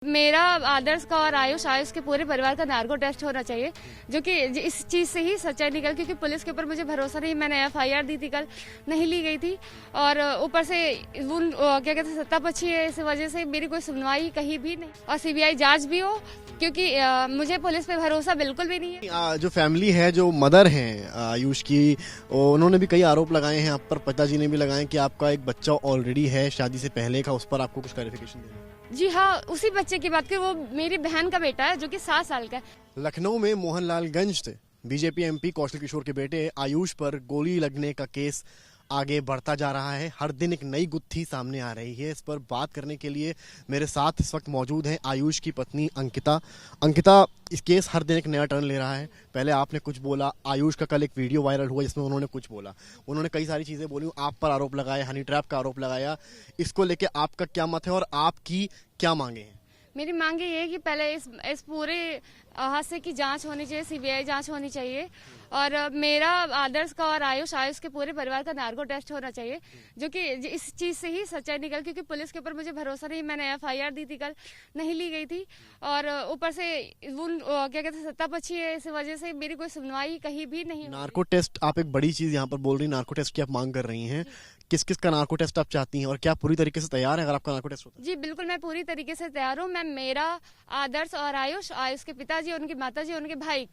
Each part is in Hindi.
मेरा आदर्श का और आयुष के पूरे परिवार का नार्को टेस्ट होना चाहिए, जो कि इस चीज से ही सच्चाई निकल, क्योंकि पुलिस के ऊपर मुझे भरोसा नहीं। मैंने एफआईआर दी थी, कल नहीं ली गई थी, और ऊपर से क्या कहते हैं सत्तापक्षी है, इस वजह से मेरी कोई सुनवाई कहीं भी नहीं, और सीबीआई जांच भी हो, क्योंकि मुझे पुलिस पे भरोसा बिल्कुल भी नहीं है। जो फैमिली है, जो मदर हैं आयुष की, उन्होंने भी कई आरोप लगाए हैं आप पर, पिताजी ने भी लगाए कि आपका एक बच्चा ऑलरेडी है शादी से पहले का, उस पर आपको कुछ क्लैरिफिकेशन देना है। जी हाँ, उसी बच्चे की बात करें, वो मेरी बहन का बेटा है जो कि 7 साल का है। लखनऊ में मोहनलालगंज से बीजेपी एमपी कौशल किशोर के बेटे आयुष पर गोली लगने का केस आगे बढ़ता जा रहा है। हर दिन एक नई गुत्थी सामने आ रही है। इस पर बात करने के लिए मेरे साथ इस वक्त मौजूद हैं आयुष की पत्नी अंकिता। अंकिता, इस केस हर दिन एक नया टर्न ले रहा है। पहले आपने कुछ बोला, आयुष का कल एक वीडियो वायरल हुआ जिसमें उन्होंने कुछ बोला, उन्होंने कई सारी चीजें बोली, आप पर आरोप लगाया, हनी ट्रैप का आरोप लगाया। इसको लेके आपका क्या मत है और आपकी क्या मांगे हैं? मेरी मांग ये है कि पहले इस पूरे हादसे की जांच होनी चाहिए, सीबीआई जांच होनी चाहिए, और मेरा आदर्श का और आयुष के पूरे परिवार का नार्को टेस्ट होना चाहिए, जो कि इस चीज से ही सच्चाई निकल, क्योंकि पुलिस के ऊपर मुझे भरोसा नहीं। मैंने एफआईआर दी थी, कल नहीं ली गई थी, और ऊपर से क्या कहते हैं सत्तापक्षी है, इस वजह से मेरी कोई सुनवाई कहीं भी नहीं। नार्को टेस्ट, आप एक बड़ी चीज यहाँ पर बोल रही हैं, नार्को टेस्ट की आप मांग कर रही हैं। किस किस का नार्को टेस्ट आप चाहती हैं और क्या पूरी तरीके से तैयार है अगर आपका नार्को टेस्ट होता है? जी बिल्कुल, मैं पूरी तरीके से तैयार हूँ। मैं मेरा आदर्श और आयुष के पिताजी, उनकी माताजी, उनके भाई,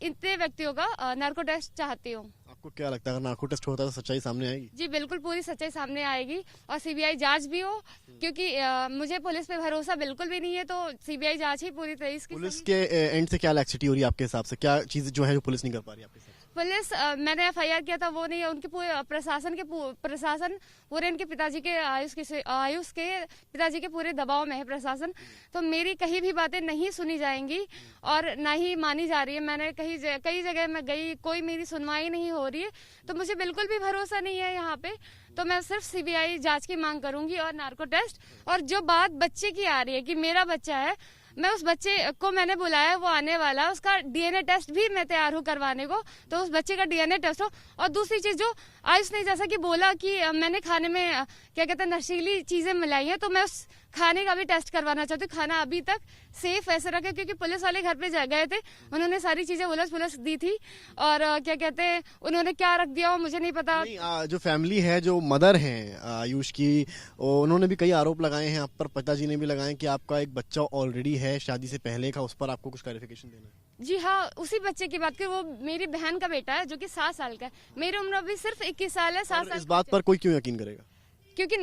इतने व्यक्तियों का नार्को टेस्ट चाहती हूँ। आपको क्या लगता है अगर नार्को टेस्ट होता है तो सच्चाई सामने आएगी? जी बिल्कुल, पूरी सच्चाई सामने आएगी, और सीबीआई जांच भी हो, क्योंकि मुझे पुलिस पे भरोसा बिल्कुल भी नहीं है, तो सीबीआई जांच ही पूरी तरह से। पुलिस के एंड से क्या लैक्सिटी हो रही है आपके हिसाब से? क्या चीज जो है जो पुलिस नहीं कर पा रही है आपके हिसाब से? पुलिस, मैंने एफआईआर किया था, वो नहीं है, उनके पूरे प्रशासन पूरे इनके पिताजी के आयुष के पिताजी के पूरे दबाव में है प्रशासन। तो मेरी कहीं भी बातें नहीं सुनी जाएंगी और ना ही मानी जा रही है। मैंने कई जगह मैं गई, कोई मेरी सुनवाई नहीं हो रही है, तो मुझे बिल्कुल भी भरोसा नहीं है यहाँ पे। तो मैं सिर्फ सीबीआई जांच की मांग करूंगी और नार्को टेस्ट। और जो बात बच्चे की आ रही है कि मेरा बच्चा है, मैं उस बच्चे को मैंने बुलाया, वो आने वाला है, उसका डीएनए टेस्ट भी मैं तैयार हूँ करवाने को, तो उस बच्चे का डीएनए टेस्ट हो। और दूसरी चीज, जो आयुष ने जैसा कि बोला कि मैंने खाने में क्या कहते हैं नशीली चीजें मिलाई हैं, तो मैं उस खाने का भी टेस्ट करवाना चाहती हूँ। खाना अभी तक सेफ ऐसे रखे, क्योंकि पुलिस वाले घर पे गए थे, उन्होंने सारी चीजें पुलिस दी थी, और क्या कहते हैं उन्होंने क्या रख दिया मुझे नहीं पता। जो फैमिली है, जो मदर हैं आयुष की, उन्होंने भी कई आरोप लगाए हैं आप पर, पिताजी ने भी लगाए कि आपका एक बच्चा ऑलरेडी है शादी से पहले का, उस पर आपको कुछ क्लैरिफिकेशन देना है। जी हाँ, उसी बच्चे की बात करें, वो मेरी बहन का बेटा है जो कि 7 साल का है। मेरी उम्र अभी सिर्फ 21 साल है। 7 साल इस बात पर कोई क्यों यकीन करेगा? क्योंकि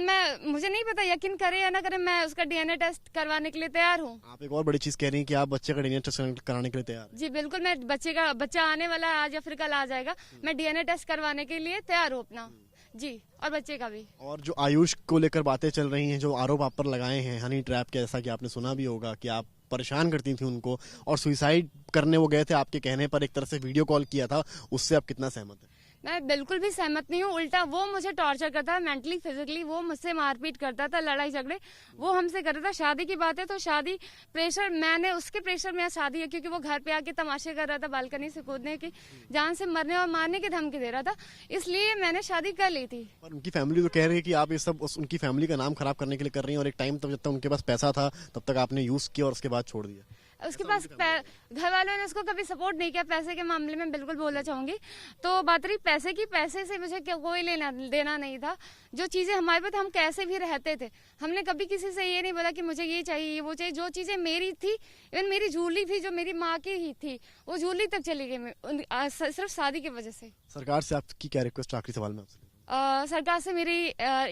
मुझे नहीं पता यकीन करे या ना करे, मैं उसका डीएनए टेस्ट करवाने के लिए तैयार हूँ। आप एक और बड़ी चीज कह रही हैं कि आप बच्चे का डीएनए टेस्ट कराने के लिए तैयार हैं। जी बिल्कुल, मैं बच्चा आने वाला है, आज या फिर कल आ जाएगा, मैं डीएनए टेस्ट करवाने के लिए तैयार हूँ अपना। जी, और बच्चे का भी। और जो आयुष को लेकर बातें चल रही हैं, जो आरोप आप पर लगाए हैं हनी ट्रैप के, जैसा कि आपने सुना भी होगा कि आप परेशान करती थी उनको और सुसाइड करने वो गए थे आपके कहने पर, एक तरह से वीडियो कॉल किया था, उससे आप कितना सहमत हैं? मैं बिल्कुल भी सहमत नहीं हूँ। उल्टा वो मुझे टॉर्चर करता है, मेंटली फिजिकली वो मुझसे मारपीट करता था, लड़ाई झगड़े वो हमसे करता था। शादी की बात है तो शादी प्रेशर, मैंने उसके प्रेशर में शादी है, क्योंकि वो घर पे आके तमाशे कर रहा था, बालकनी से कूदने की, जान से मरने और मारने की धमकी दे रहा था, इसलिए मैंने शादी कर ली थी। और उनकी फैमिली तो कह रही है कि आप ये सब उनकी फैमिली का नाम खराब करने के लिए कर रही हैं, और एक टाइम तक जब तक उनके पास पैसा था तब तक आपने यूज किया और उसके बाद छोड़ दिया। उसके पास घर वालों ने उसको कभी सपोर्ट नहीं किया पैसे के मामले में, बिल्कुल बोलना चाहूंगी। तो बात रही पैसे की, पैसे से मुझे कोई लेना देना नहीं था। जो चीजें हमारे पास, हम कैसे भी रहते थे, हमने कभी किसी से ये नहीं बोला कि मुझे ये चाहिए वो चाहिए। जो चीजें मेरी थी, इवन मेरी ज्वेलरी भी जो मेरी माँ की ही थी, वो ज्वेलरी तक चली गई सिर्फ शादी की वजह से। सरकार से आपकी क्या रिक्वेस्ट, आखिरी सवाल में आपसे? सरकार से मेरी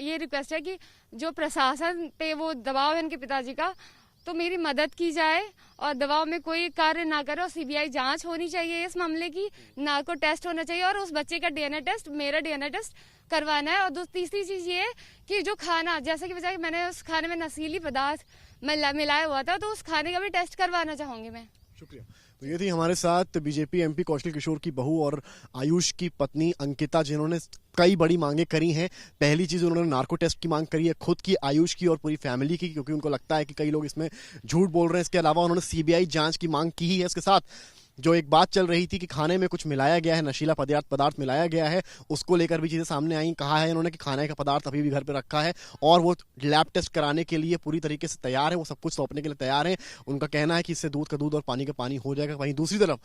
ये रिक्वेस्ट है कि जो प्रशासन पे वो दबाव है इनके पिताजी का, तो मेरी मदद की जाए और दबाव में कोई कार्य ना करे, और सीबीआई जांच होनी चाहिए इस मामले की, नार्को टेस्ट होना चाहिए, और उस बच्चे का डीएनए टेस्ट, मेरा डीएनए टेस्ट करवाना है। और तीसरी चीज ये है कि जो खाना, जैसे कि बजाय मैंने उस खाने में नशीली पदार्थ मिलाया हुआ था, तो उस खाने का भी टेस्ट करवाना चाहूंगी मैं। शुक्रिया। तो ये थी हमारे साथ बीजेपी एमपी कौशल किशोर की बहू और आयुष की पत्नी अंकिता, जिन्होंने कई बड़ी मांगे करी हैं। पहली चीज, उन्होंने नार्को टेस्ट की मांग करी है, खुद की, आयुष की और पूरी फैमिली की, क्योंकि उनको लगता है कि कई लोग इसमें झूठ बोल रहे हैं। इसके अलावा उन्होंने सीबीआई जांच की मांग की ही है। इसके साथ जो एक बात चल रही थी कि खाने में कुछ मिलाया गया है, नशीला पदार्थ मिलाया गया है, उसको लेकर भी चीजें सामने आई। कहा है इन्होंने कि खाने का पदार्थ अभी भी घर पे रखा है और वो लैब टेस्ट कराने के लिए पूरी तरीके से तैयार है, वो सब कुछ सौंपने के लिए तैयार है। उनका कहना है कि इससे दूध का दूध और पानी का पानी हो जाएगा। वहीं दूसरी तरफ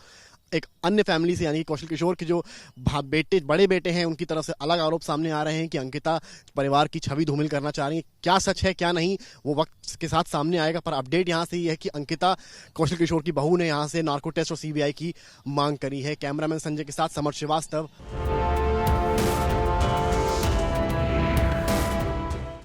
एक अन्य फैमिली से, यानी कि कौशल किशोर के जो बड़े बेटे हैं, उनकी तरफ से अलग आरोप सामने आ रहे हैं कि अंकिता परिवार की छवि धूमिल करना चाह रही है। क्या सच है क्या नहीं, वो वक्त के साथ सामने आएगा। पर अपडेट यहाँ से ये है कि अंकिता कौशल किशोर की बहू ने यहाँ से नार्को टेस्ट और सीबीआई की मांग करी है। कैमरामैन संजय के साथ समर श्रीवास्तव।